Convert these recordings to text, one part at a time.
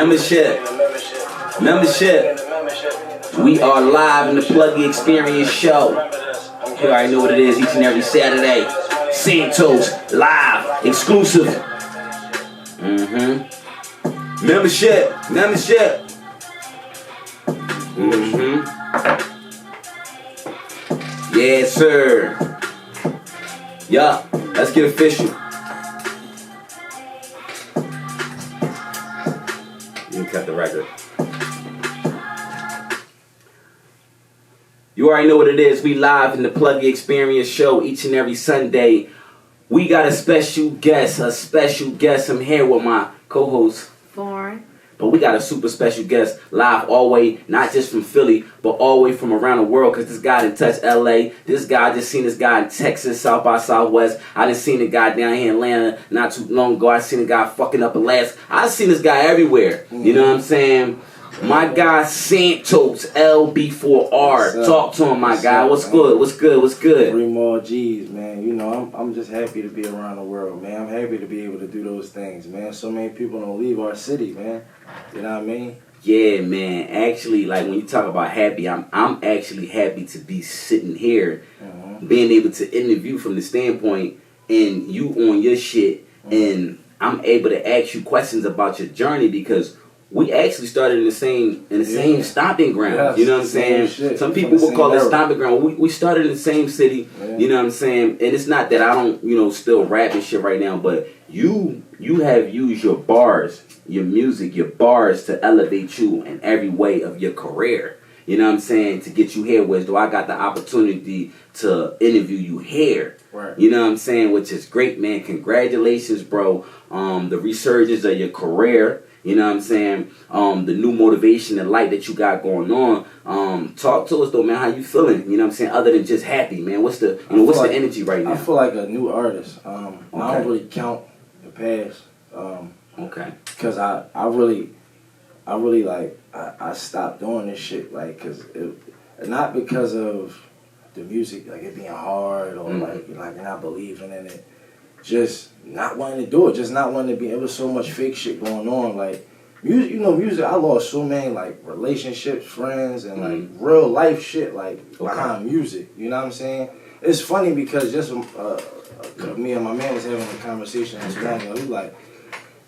Membership. We are live in the Pluggy Experience show. You already know what it is each and every Saturday. Santos, live, exclusive. Membership. Yes, sir. Yeah, let's get official. You can cut the record. You already know what it is. We live in the Pluggy Experience show each and every Sunday. We got a special guest. I'm here with my co-host, Foreign. but we got a super special guest live all the way, not just from Philly, but all the way from around the world, because this guy done touched LA. This guy, I just seen this guy in Texas, South by Southwest. I done seen a guy down here in Atlanta not too long ago. I seen a guy fucking up Alaska. I seen this guy everywhere. You know what I'm saying? My guy Santos, LB4R. Talk to him, my guy. What's good? 3 more G's, man. You know, I'm just happy to be around the world, man. I'm happy to be able to do those things, man. So many people don't leave our city, man. You know what I mean? Yeah, man. Actually, like when you talk about happy, I'm actually happy to be sitting here, being able to interview from the standpoint, and you on your shit, and I'm able to ask you questions about your journey because we actually started in the same stomping ground. Yes, you know what I'm saying? shit. Some people will call it stomping ground. We started in the same city. Yeah. You know what I'm saying? And it's not that I don't, still rap and shit right now, but you have used your bars, your music, your bars to elevate you in every way of your career. You know what I'm saying? To get you here, whereas though I got the opportunity to interview you here. Right. You know what I'm saying? Which is great, man. Congratulations, bro. The resurgence of your career. You know what I'm saying? The new motivation and light that you got going on. Talk to us though, man. How you feeling? You know what I'm saying? Other than just happy, man. What's the the energy right now? I feel like a new artist. I don't really count the past. Okay. Because I really like I stopped doing this shit not because of the music like it being hard or like not believing in it. Just not wanting to do it, just not wanting to be. It was so much fake shit going on. Like music, music. I lost so many like relationships, friends, and like real life shit behind music. You know what I'm saying? It's funny because just me and my man was having a conversation this morning. He like,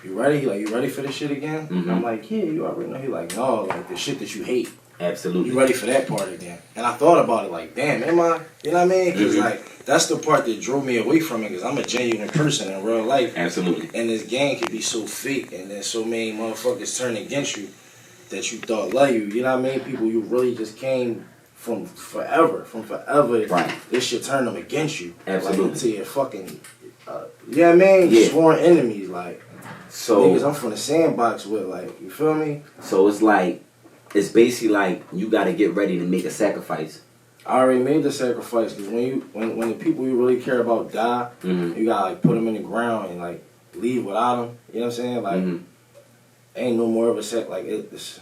"You ready? You ready for this shit again?" I'm like, "Yeah, you already know." He like, "No, like the shit that you hate." Absolutely. You ready for that part again? And I thought about it like, damn, am I? You know what I mean? Because that's the part that drove me away from it. Because I'm a genuine person in real life. Absolutely. And this game can be so fake, and then so many motherfuckers turn against you that you thought love you. You know what I mean? People you really just came from forever. Right. This shit turned them against you. Absolutely. Like, into your fucking, you know what I mean? Yeah. Sworn enemies. Like, So niggas I'm from the sandbox with. Like, you feel me? So it's basically like you got to get ready to make a sacrifice. I already made the sacrifice because when the people you really care about die, you gotta like put them in the ground and like leave without them. You know what I'm saying? Like, ain't no more of a set. Like it's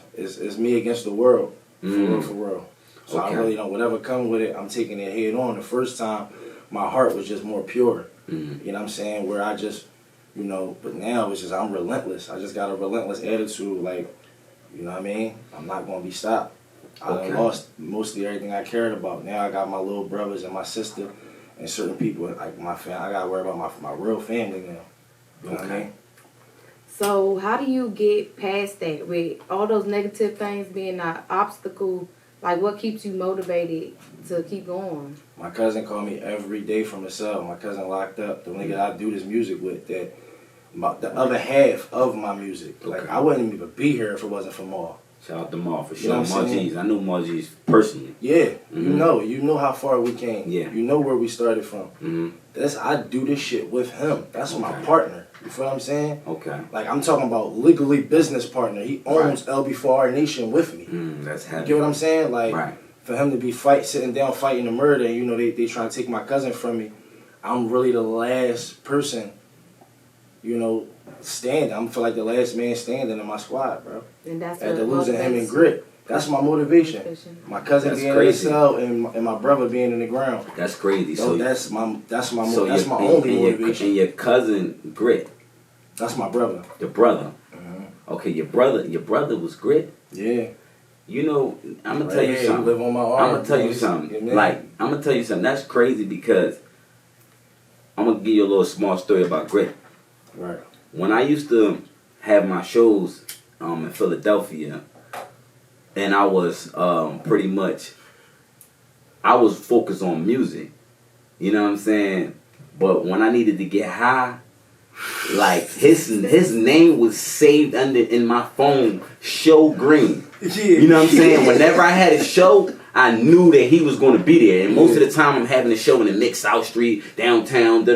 me against the world, for real. So I really don't. Whatever comes with it, I'm taking it head on. The first time, my heart was just more pure. You know what I'm saying? Where I just, but now it's just I'm relentless. I just got a relentless attitude. Like, you know what I mean? I'm not gonna be stopped. I done lost mostly everything I cared about. Now I got my little brothers and my sister and certain people like my family. I gotta worry about my real family now. You know what I mean? So how do you get past that with all those negative things being an obstacle? Like what keeps you motivated to keep going? My cousin called me every day from the cell. My cousin locked up. The nigga I do this music with, the other half of my music. Like I wouldn't even be here if it wasn't for Maul. Shout out to Maul for sure. You know what I'm saying? I know Margie's personally. Yeah, you know how far we came. Yeah, you know where we started from. I do this shit with him. That's my partner. You feel what I'm saying? Okay. Like I'm talking about legally business partner. He owns LB4R Nation with me. That's heavy. You get what I'm saying? Like for him to be sitting down fighting the murder, and they trying to take my cousin from me. I'm really the last person. Standing. I feel like the last man standing in my squad, bro. And that's after losing him in grit. That's my motivation. My cousin being in the cell and my brother being in the ground. That's crazy. So that's my only motivation. And your cousin Grit. That's my brother. The brother. Okay, your brother was Grit. Yeah. You know, I'm gonna tell you something. Live on my arm, I'm gonna tell you something. Yeah, Like, I'm gonna tell you something. That's crazy because I'm gonna give you a little small story about Grit. Right. When I used to have my shows in Philadelphia, and I was pretty much, I was focused on music. You know what I'm saying? But when I needed to get high, like his name was saved in my phone, Show Green. Yeah. You know what I'm saying? Whenever I had a show, I knew that he was going to be there. And most of the time, I'm having a show in the Mid South Street, downtown,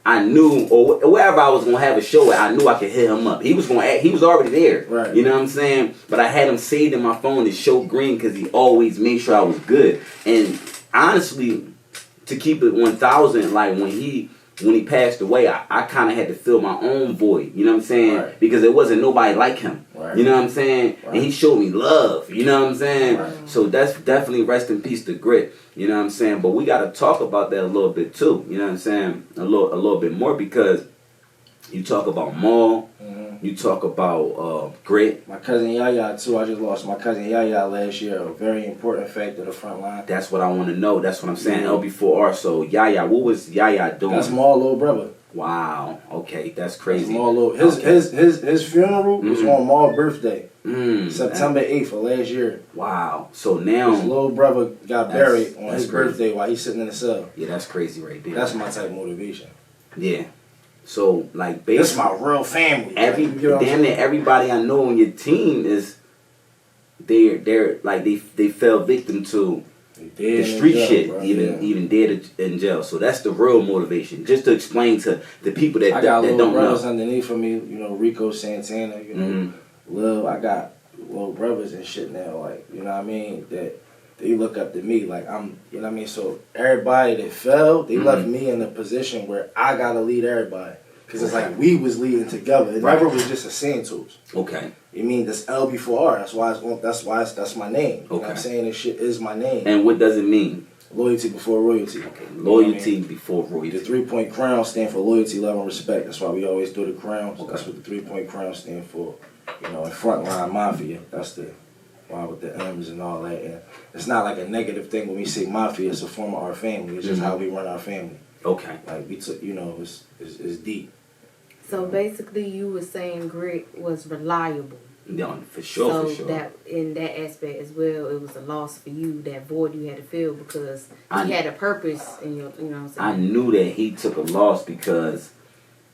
I knew, or wherever I was gonna have a show at, I knew I could hit him up. He was already there. Right. You know what I'm saying? But I had him saved in my phone as Show Green because he always made sure I was good. And honestly, to keep it 1,000, like when he passed away, I kind of had to fill my own void. You know what I'm saying? Right. Because there wasn't nobody like him. Right. You know what I'm saying? Right. And he showed me love. You know what I'm saying? Right. So that's definitely rest in peace to Grit. You know what I'm saying? But we got to talk about that a little bit too. You know what I'm saying? A little bit more because you talk about Maul. Mm-hmm. You talk about Grit. My cousin Yaya too. I just lost my cousin Yaya last year. A very important factor to the front line. That's what I want to know. That's what I'm saying. Yeah. LB4R. So Yaya, what was Yaya doing? That's my little brother. Wow. Okay, that's crazy. His funeral was on Maul's birthday, September 8th of last year. Wow. So now His little brother got buried on his birthday while he's sitting in the cell. Yeah, that's crazy right there. That's my type of motivation. Yeah. So like This basically, my real family. damn near everybody I know on your team is they're like they fell victim to the street shit, bro. even dead in jail. So that's the real motivation. Just to explain to the people that, I got that little don't brothers know. underneath of me, you know, Rico Santana, you know, Lil. I got little brothers and shit now, like, you know what I mean, that they look up to me, like I'm, you know what I mean. So everybody that fell, they left me in a position where I gotta lead everybody, cause it's like we was leading together. It never was just a Santos. Okay. You mean that's LB4R? That's my name. You know what I'm saying? This shit is my name. And what does it mean? Loyalty before royalty. Okay. Loyalty You know before royalty. The 3-point crown stand for loyalty, love, and respect. That's why we always do the crowns. Okay. That's what the 3-point crown stand for. You know, in frontline mafia. That's the why with the M's and all that. And it's not like a negative thing when we say mafia. It's a form of our family. It's just how we run our family. Okay. Like we took, you know, it's deep. So basically, you were saying Grit was reliable. Yeah, for sure. That in that aspect as well, it was a loss for you. That void you had to fill because he had a purpose in your. You know what I'm saying? I knew that he took a loss because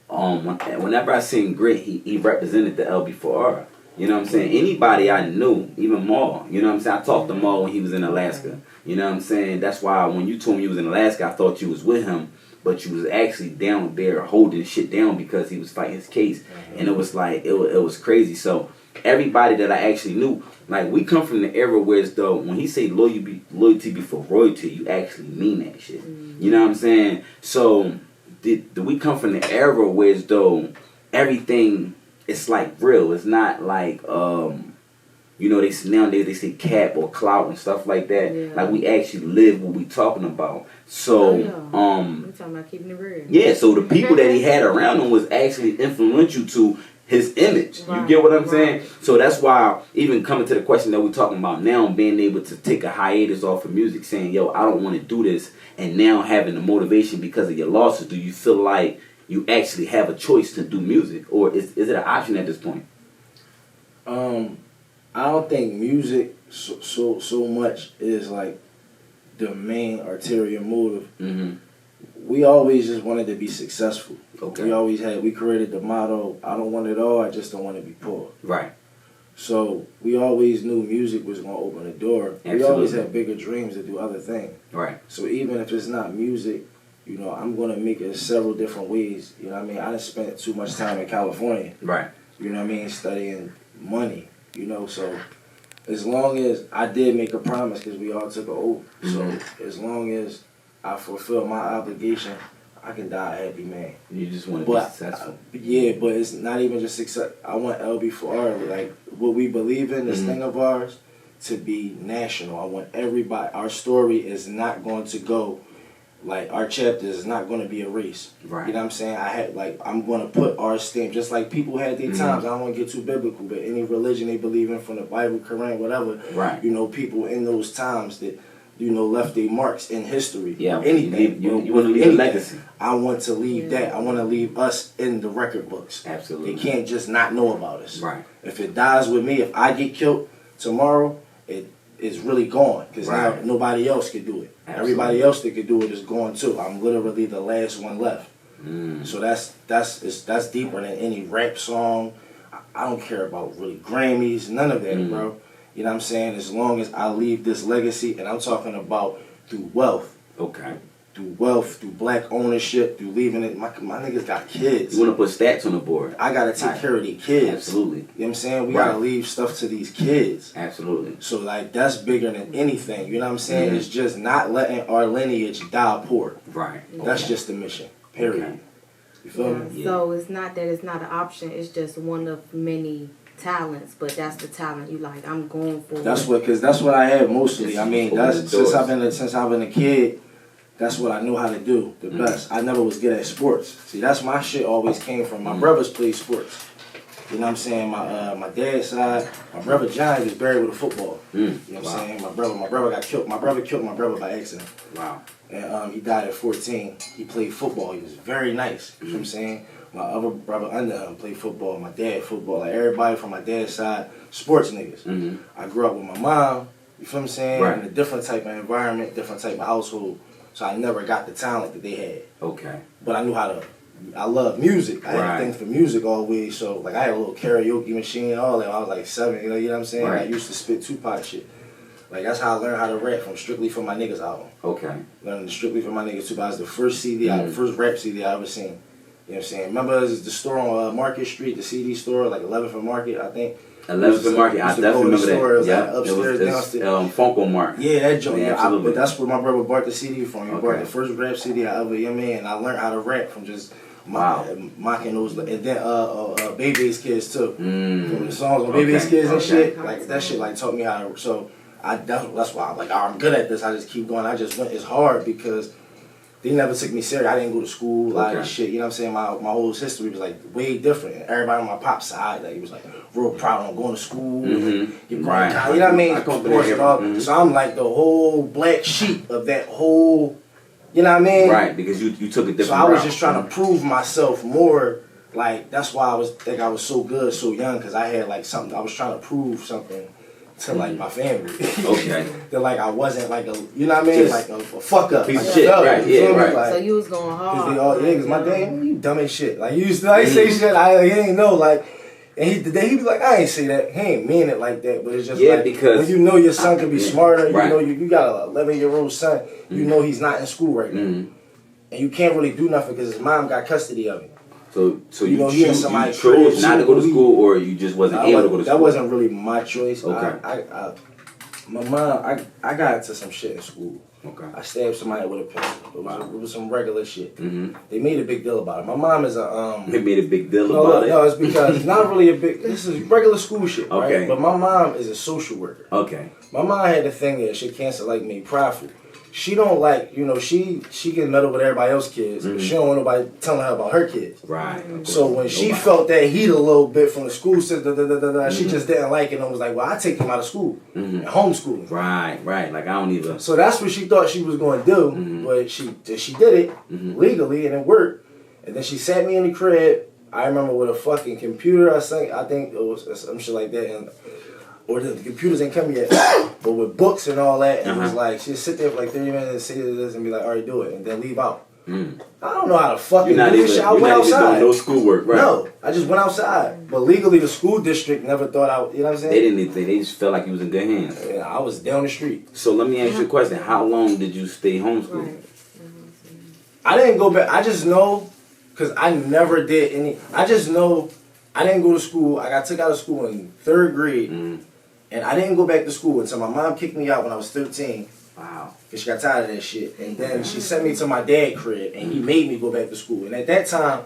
whenever I seen Grit, he represented the LB4R. You know what I'm saying? Anybody I knew, even Maul. You know what I'm saying? I talked to Maul when he was in Alaska. You know what I'm saying? That's why when you told me you was in Alaska, I thought you was with him. But you was actually down there holding shit down because he was fighting his case. And it was like, it was crazy. So everybody that I actually knew, like we come from the era where it's though, when he say loyalty before royalty, you actually mean that shit. You know what I'm saying? So did we come from the era where it's though everything, it's like real. It's not like, you know, nowadays they say cap or clout and stuff like that. Yeah. Like we actually live what we talking about. So, we're talking about keeping it real. yeah. So the people that he had around him was actually influential to his image. You get what I'm saying? So that's why even coming to the question that we're talking about now, being able to take a hiatus off of music, saying, "Yo, I don't want to do this," and now having the motivation because of your losses. Do you feel like you actually have a choice to do music, or is it an option at this point? I don't think music so much is like the main arterial motive. We always just wanted to be successful. Okay. We created the motto, I don't want it all, I just don't want to be poor. Right. So we always knew music was going to open the door. Absolutely. We always had bigger dreams to do other things. Right. So even if it's not music, you know, I'm going to make it several different ways. You know what I mean? I done spent too much time in California. Right. You know what I mean? Studying money. You know, so as long as I did make a promise, because we all took an oath. So as long as I fulfill my obligation, I can die a happy man. You just want to be successful. Yeah, but it's not even just success. I want LB4R, like what we believe in, this thing of ours, to be national. I want everybody. Our story is not going to go like our chapters is not going to be erased. Right. You know what I'm saying? I'm going to put our stamp, just like people had their times. I don't want to get too biblical, but any religion they believe in, from the Bible, Quran, whatever. Right. You know, people in those times that, you know, left their marks in history. Yeah. Anything. You want to leave a legacy. I want to leave that. I want to leave us in the record books. Absolutely. They can't just not know about us. Right. If it dies with me, if I get killed tomorrow, it's really gone, because now nobody else could do it. Absolutely. Everybody else that could do it is gone too. I'm literally the last one left. So that's deeper than any rap song. I don't care about really Grammys, none of that, bro. You know what I'm saying? As long as I leave this legacy, and I'm talking about through wealth. Okay. Through wealth, through black ownership, through leaving it. My niggas got kids. You want to put stats on the board. I got to take care of these kids. Absolutely. You know what I'm saying? We got to leave stuff to these kids. Absolutely. So, like, that's bigger than anything. You know what I'm saying? It's just not letting our lineage die poor. Right. That's just the mission. Period. Okay. You feel me? So it's not that it's not an option. It's just one of many talents, but that's the talent you like. I'm going for. That's what I have mostly. I mean, that's since I've been a kid. That's what I knew how to do the best. I never was good at sports. See, that's my shit always came from. My brothers played sports. You know what I'm saying? My dad's side, my brother John is buried with a football. You know what I'm saying? My brother got killed. My brother killed my brother by accident. Wow. And he died at 14. He played football. He was very nice. You know what I'm saying? My other brother under him played football. My dad football. Like everybody from my dad's side, sports niggas. I grew up with my mom. You feel what I'm saying? Right. In a different type of environment, different type of household. So I never got the talent that they had. Okay. But I knew how to. I love music. I had things for music always. So like I had a little karaoke machine, all that. I was like 7. You know what I'm saying? Right. I used to spit Tupac shit. Like that's how I learned how to rap, from Strictly for My Niggas album. Okay. Learning Strictly for My Niggas Tupac was the first CD, the first rap CD I ever seen. You know what I'm saying? Remember the store on Market Street, the CD store, like 11th and Market, I think. 11th and Market, I definitely remember that. Yeah, Like upstairs, downstairs. Funko Mart. Yeah, that joint. Yeah, But that's where my brother bought the CD from. He Okay. bought the first rap CD I ever, you know what I mean? And I learned how to rap from just mocking those, and then Baby's Kids too. From the songs on Baby's Kids and shit. Like that shit like taught me how to. So that's why I'm good at this. I just keep going. I just went. It's hard because they never took me serious. I didn't go to school. A lot of shit. You know what I'm saying? My whole history was like way different. And everybody on my pop side, like, he was like real proud of going to school. You're going to college, you know what I mean? Sports and all. So I'm like the whole black sheep of that whole. You know what I mean? Right, because you took a different So I was route. just trying to prove myself more. Like that's why I was so good so young, because I had like something. I was trying to prove something to like my family. Okay. That like I wasn't like you know what I mean? Just like a fuck up. piece Like of shit, right, you feel me? right. Like, So you was going hard. cause they all, cause my dad, you dumb as shit. Like you used to, say shit, he ain't know, like, and he be like, I ain't say that. He ain't mean it like that, but it's just like, because when you know your son can be smarter, you right. know you got a 11-year-old son, you know he's not in school right now, and you can't really do nothing because his mom got custody of him. So you know, chose crib, not to go to school, or you just wasn't able to go to school? That wasn't really my choice. Okay. My mom, I got into some shit in school. Okay. I stabbed somebody with a pistol. It was some regular shit. Mm-hmm. They made a big deal about it. My mom is a They made a big deal about it. No, it's because it's not really a big. This is regular school shit, right? Okay. But my mom is a social worker. Okay. My mom had the thing that she can't like me prideful. She don't like, she can meddle with everybody else's kids, but she don't want nobody telling her about her kids. Right. So when she felt that heat a little bit from the school system, she just didn't like it and was like, well, I take him out of school and homeschool him. Right. Like I don't even. So that's what she thought she was going to do, but she did it legally and it worked. And then she sat me in the crib. I remember with a fucking computer. I think it was some shit like that, and or the computers ain't come yet, but with books and all that, and it was like she'd sit there for like 30 minutes and say this and be like, all right, do it, and then leave out. I don't know how to fucking do this shit. I went outside. No schoolwork, right? No, I just went outside. But legally, the school district never thought I, you know what I'm saying? They didn't think, they just felt like you was in good hands. Yeah, I was down the street. So let me ask you a question. How long did you stay homeschooled? Right. I didn't go back. I just know, because I never did any. I just know I didn't go to school. I got took out of school in 3rd grade. And I didn't go back to school until my mom kicked me out when I was 13. Wow. Because she got tired of that shit. And then she sent me to my dad's crib, and he made me go back to school. And at that time,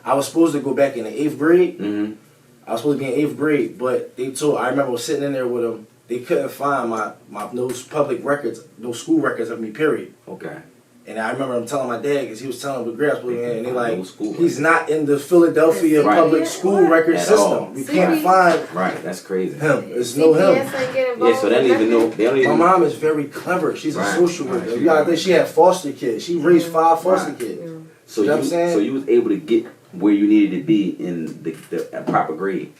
I was supposed to go back in the 8th grade. I was supposed to be in 8th grade, but I remember I was sitting in there with them. They couldn't find my those public records, those school records of me, period. Okay. And I remember him telling my dad, because he was telling him what grades put in, and they like, Old school, he's not in the Philadelphia Right. public school record At system. all. We See, can't find Right, that's crazy. him. There's no him. CPS ain't get involved Yeah, so they don't even know. They don't My even. mom is very clever. She's a Right. social Right. worker. You gotta think she had foster kids. She raised 5 foster Right. kids. So You know what I'm saying? So you was able to get where you needed to be in the proper grade.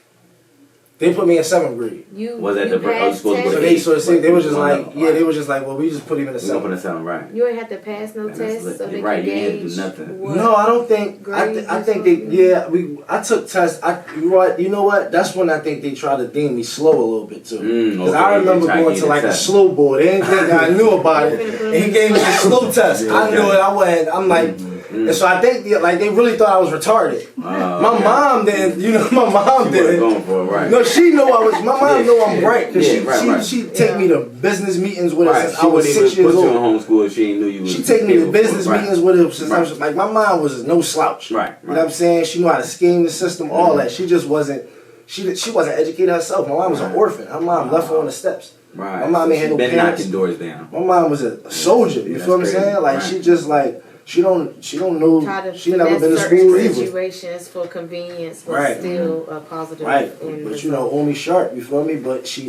They put me in 7th grade. You Was that you the- I was passed supposed to go So tests? they was just One like, level, yeah, right. they was just like, well, we just put him in the We gonna put 7th. it sound right. You ain't have to pass no And that's tests, lit. so they Right, can you ain't had to do gauge nothing. what- No, I don't think. I think they. Yeah, I took tests. You know what? That's when I think they tried to deem me slow a little bit too. Because Okay, I they remember tried to going give to you like the a test. slow board. They didn't think I knew about it, and he gave me a slow test. Yeah, I knew okay. it. I wasn't. I'm like, and so I think like they really thought I was retarded. My mom didn't. You know, my mom She wasn't didn't. going for it, right? No, she knew I was. My mom Yeah. know I'm bright because Yeah, right. she take me to business meetings with her Right. since She I was wouldn't 6 even years put you old. in homeschool if she ain't knew you was. She take me to capable. business Right. meetings with her since I Right. was like my mom was no slouch. Right, You know what I'm saying? She knew how to scheme the system, all that. She just wasn't. She wasn't educated herself. My mom was an orphan. Her mom left her on the steps. Right. My mom ain't had no been parents. knocking doors down. My mom was a soldier. You That's feel what I'm crazy. saying? Like Right. she just like she don't know. Try to She never finesse been to certain school either. situations for convenience, but Right. still a positive. Right, end but result. you know, Omi Sharp, you feel me? But she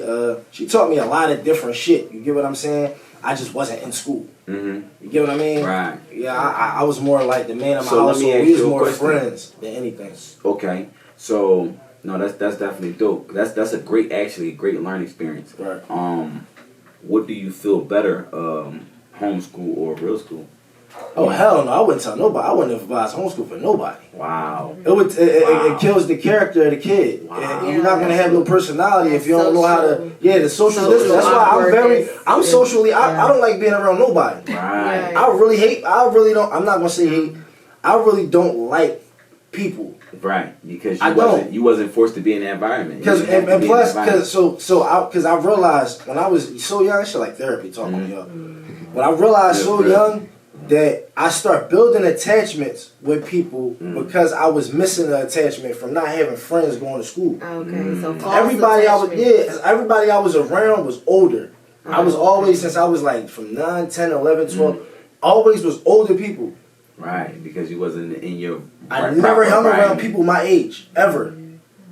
taught me a lot of different shit. You get what I'm saying? I just wasn't in school. Mm-hmm. You get what I mean? Right. Yeah, I was more like the man of my So let house. me So ask we was you a more question. friends than anything. Okay. So no, that's definitely dope. That's a great learning experience. Right. What do you feel better, homeschool or real school? Oh hell no! I wouldn't tell nobody. I wouldn't advise homeschool for nobody. Wow. Wow. It kills the character of the kid. Wow. And you're not gonna have no personality if you don't know how to. Social. Yeah, the social. Social That's why awkwardness. I'm socially. I Yeah. don't like being around nobody. Right. I really don't. I'm not gonna say hate. I really don't like people. Right. Because I don't. you wasn't forced to be in that environment. Because You didn't have to and be in plus, that environment. because I realized when I was so young, shit like therapy talking Mm-hmm. y'all. When I realized Yeah, so right. young that I start building attachments with people Mm. because I was missing the attachment from not having friends going to school. Okay, so false Everybody attachment. everybody I was around was older. I was Oh, always, since I was like from 9, 10, 11, 12, always was older people. Right. Because you wasn't in your. I never hung around people my age, ever.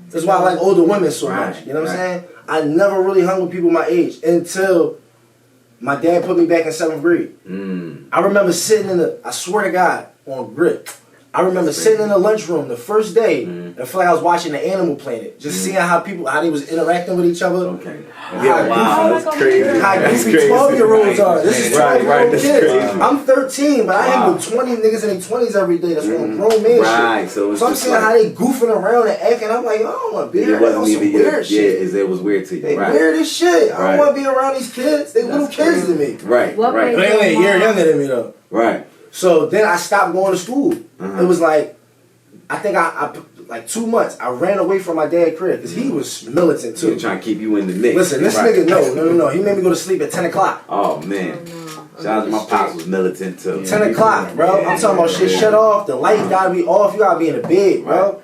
That's why I like older women so Right, much. You know what I'm right. saying? I never really hung with people my age until my dad put me back in 7th grade. I remember sitting I swear to God, on grit. I remember sitting in the lunchroom the first day and felt like I was watching the Animal Planet. Just seeing how they was interacting with each other. Okay. Yeah, wow, that's crazy. How That's goofy crazy. 12-year-olds are. This is Right, 12-year-old that's kids. crazy. I'm 13, but I hang Wow. with 20 niggas in their 20s every day. That's on grown man Right, shit. so it's I'm just seeing like- how they goofing around and acting. I'm like, I don't want to be It here. wasn't That's some even weird shit. it was weird to you. They right. weird as shit. I Right. don't want to be around these kids. They little That's kids crazy. to me. Right. What right. made They only a year younger than me though. Right. So then I stopped going to school. Uh-huh. It was like, I think I like 2 months. I ran away from my dad's crib because he was militant So too. trying to keep you in the mix. Listen, this Right. nigga, no. He made me go to sleep at 10 o'clock. Oh man. Shout out to my pops was militant too. 10 o'clock, bro. I'm talking about shit shut off. The light gotta be off. You gotta be in the bed, bro.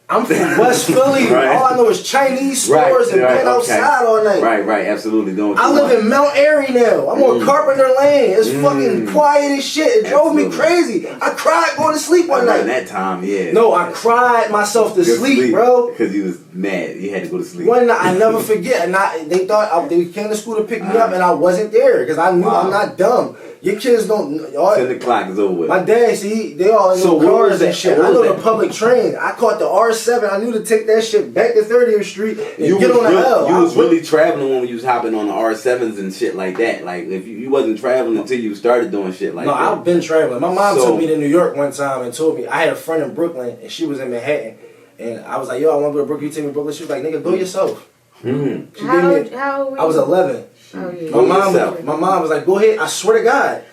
I'm from West Philly. Right. All I know is Chinese stores and being outside all night. Right, absolutely. Doing I live in Mount Airy now. I'm on Carpenter Lane. It's fucking quiet as shit. It drove me crazy. I cried going to sleep one Around night. that time, yeah. No, I cried myself to sleep, bro. Because you was mad. You had to go to sleep. One night, I never forget. And they thought they came to school to pick me up, and I wasn't there because I knew I'm not dumb. Your kids don't. 10 o'clock is over with. My dad, see, they all in So the what was cars that- and shit. what I was know that? the public train. I caught the R7. I knew to take that shit back to 30th Street and You get was on the really, L. you was really traveling when you was hopping on the R7s and shit like that. Like if you wasn't traveling until you started doing shit like No, that. I've been traveling. My mom So- took me to New York one time and told me I had a friend in Brooklyn and she was in Manhattan. And I was like, yo, I want to go to Brooklyn. You take me to Brooklyn? She was like, nigga, go yourself. She gave me- How old were you? I was 11. Oh, yeah. My mom was like, go ahead. I swear to God.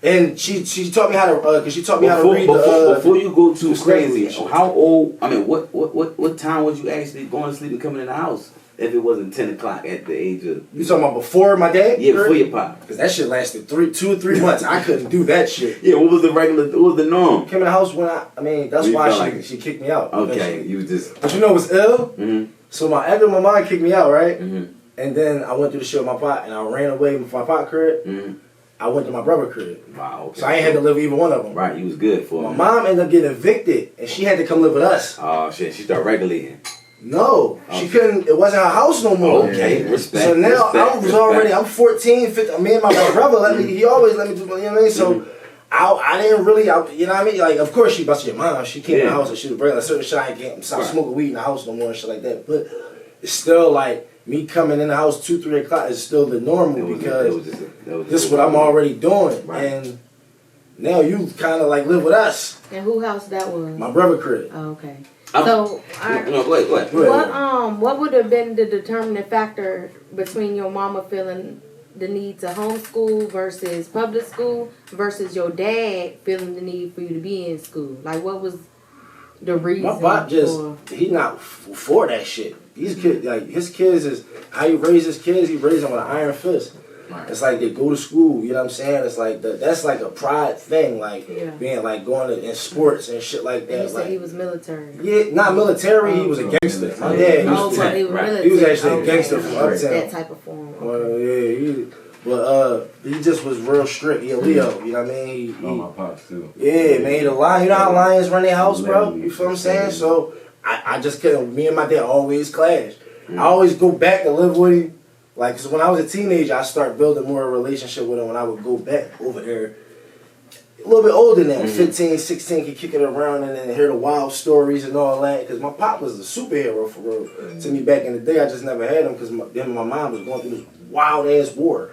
And she taught me how to, because she taught me how to read before you go too the crazy, schedule. how old? I mean, what time was you actually going to sleep and coming in the house? If it wasn't 10 o'clock at the age of You talking about before my dad? yeah, before your pop. Because that shit lasted 2 or 3 months. I couldn't do that shit. Yeah, what was the norm? Came in the house when that's When you why felt like she kicked me out. Okay, eventually. you was just But you know what's ill? So after my mom kicked me out, right? mm-hmm. And then I went through the shit with my pot and I ran away from my pot crib. I went to my brother's crib. Wow, okay. So I ain't had to live with either one of them. Right, you was good for My him. mom ended up getting evicted, and she had to come live with us. Oh, shit. She started regulating. No, she couldn't. It wasn't her house no more. Okay, respect. So now respect. I'm 14, 15. Me and my brother let me. He always let me do. You know what I mean? So I didn't really. you know what I mean? Like, of course she busted your mom. She came in the house and she was breaking like certain shit. I can't stop smoking weed in the house no more and shit like that. But it's still like me coming in the house 2, 3 o'clock is still the normal because this is what I'm already doing. Right. And now you kind of like live with us. And who house that was? My brother crib. Oh, okay. So, what would have been the determining factor between your mama feeling the need to homeschool versus public school versus your dad feeling the need for you to be in school? Like, what was the reason? My pop he not for that shit. These kids, like his kids is how you raise his kids. He raised them with an iron fist. Right. It's like they go to school, you know what I'm saying? It's like that's like a pride thing, like being like going in sports and shit like that. And you said like, he was military. Yeah, not military. He was a gangster. My dad he was actually a gangster from uptown. That type of form. Well, yeah, he just was real strict. He a Leo, you know what I mean? My pops too. Yeah, man, the lion. You know how lions run their house, bro? You feel what I'm saying? So I just couldn't. Me and my dad always clash. I always go back to live with him. Like, cause when I was a teenager, I started building more of a relationship with him when I would go back over there. A little bit older now, 15, 16, could kick it around and then hear the wild stories and all that. Cause my pop was a superhero for real to me back in the day. I just never had him cause then my mom was going through this wild ass war.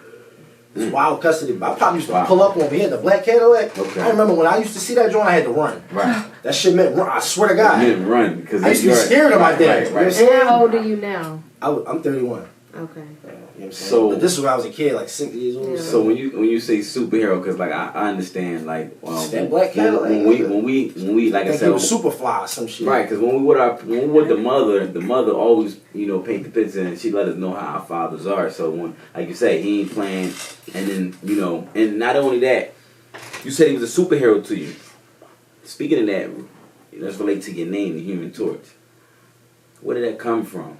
This wild custody. My pop used to pull up on me. He had the black Cadillac. Okay. I remember when I used to see that joint, I had to run. Right. That shit meant run. I swear to God. You didn't run because I used to be scared of my dad. Right. And how old are you now? I'm 31. Okay. You know what I'm saying? So, but this is when I was a kid, like 6 years old. Yeah. So when you say superhero, because like I understand like that black Cadillac. When we like I said, it was Superfly or some shit. Right, because when we with the mother always paint the picture and she let us know how our fathers are. So when like you say he ain't playing, and then and not only that, you said he was a superhero to you. Speaking of that, let's relate to your name, the Human Torch. Where did that come from?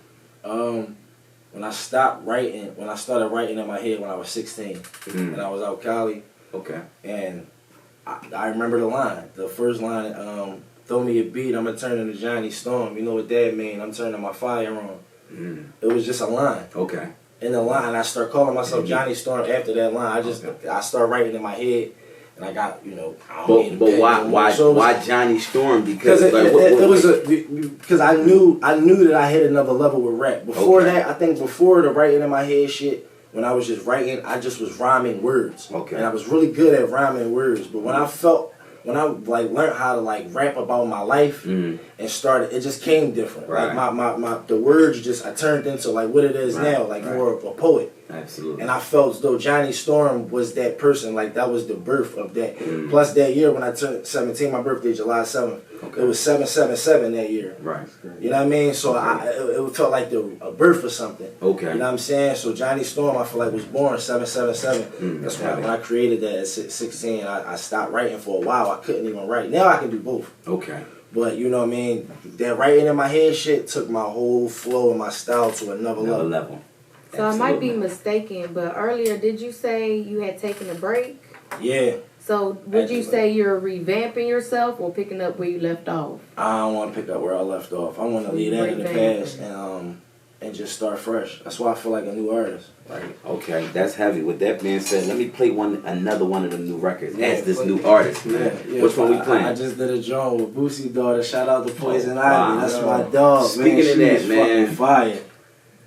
When I started writing in my head when I was 16, and I was out Cali. Okay. And I remember the line, the first line, throw me a beat, I'm gonna turn into Johnny Storm. You know what that mean? I'm turning my fire on. It was just a line. Okay. In the line, I start calling myself Johnny Storm after that line. I start writing in my head. And I got, But why Johnny Storm? Because because I knew that I hit another level with rap. Before that, I think before the writing in my head shit, when I was just writing, I just was rhyming words. Okay. And I was really good at rhyming words. But when I learned how to like rap about my life and started, it just came different. Right. Like the words I turned into like what it is now, like more of a poet. Absolutely. And I felt as though Johnny Storm was that person, like that was the birth of that. Plus that year when I turned 17, my birthday July 7th, it was 777 that year. Right. You know what I mean? So it felt like a birth or something. Okay. You know what I'm saying? So Johnny Storm, I feel like was born 777. That's why when I created that at 16, I stopped writing for a while. I couldn't even write. Now I can do both. Okay. But you know what I mean? That writing in my head shit took my whole flow and my style to another level. So I might be mistaken, but earlier did you say you had taken a break? Yeah. So would you say you're revamping yourself or picking up where you left off? I don't want to pick up where I left off. I want to leave that in the past and just start fresh. That's why I feel like a new artist. Right. Okay, that's heavy. With that being said, let me play another one of the new records as this new artist, man. Yeah, which one we playing? I just did a joint with Boosie daughter. Shout out to Poison Ivy. That's my dog. Speaking of that, man, fire.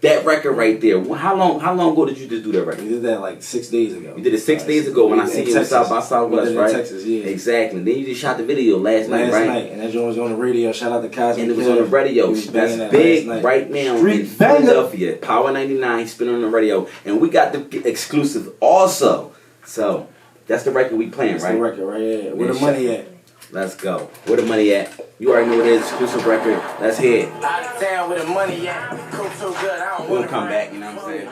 That record right there. How long ago did you just do that record? We did that like 6 days ago. You did it 6 days ago when I see you in South by Southwest, right? In Texas, yeah. Exactly. Then you just shot the video last night, right? And that joint was on the radio. Shout out to Cosmic. And it was on the radio. That's big right now in Philadelphia. Power 99 spinning on the radio. And we got the exclusive also. So that's the record we playing, right? That's the record right here. Where the money at? Let's go. Where the money at? You already know what it is. Exclusive record. Let's hear it. Out of town where the money at. Cool so good, I don't We'll come back, you know what I'm saying?